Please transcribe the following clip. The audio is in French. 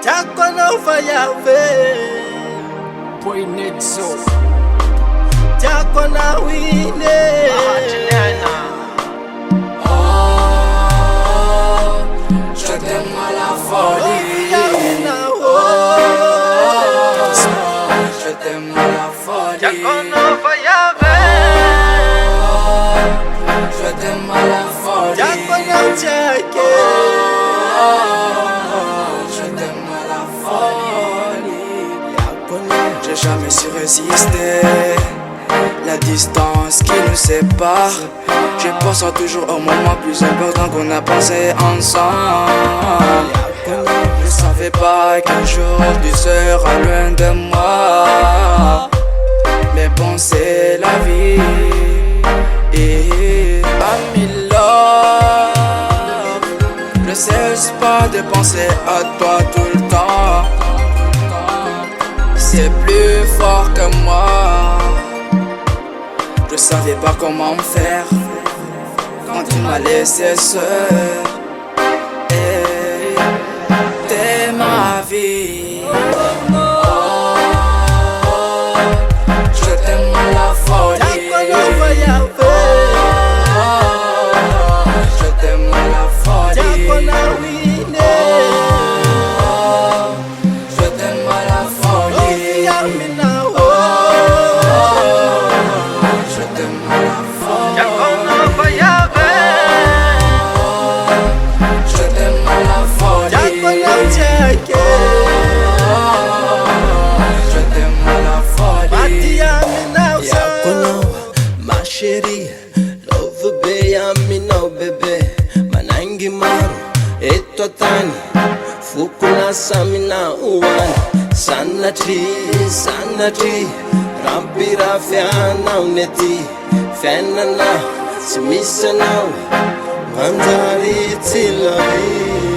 Takona ufayave Boy Nexo Takona wine je t'aime à la folie. Je t'aime à la folie. Takona ufayave Je t'aime à la folie. Takona ucheke Je t'aime à la folie. J'ai jamais su résister la distance qui nous sépare. Je pense toujours au moment plus important qu'on a passé ensemble. Je savais pas qu'un jour tu seras loin de moi. Mais bon, c'est la vie. Et ami love, je cesse pas de penser à toi tout le temps. C'est plus fort que moi. Je savais pas comment faire quand tu m'as laissé seul. Et t'es ma vie. Je t'aime à la folie. Takona ufayave Je t'aime à la folie. Takona wine Je t'aime à la folie. Yamina Je t'aime à la folie. Takona ufayave Je t'aime à la folie. Takona ucheke Je t'aime à la folie. Matiyamina Yakono, ma chérie, love be yamina bebe, manangi maru, etotani, fukuna samina uwani, sanatri, rampira fiana uneti, fianana, simisana, manzari tilavi.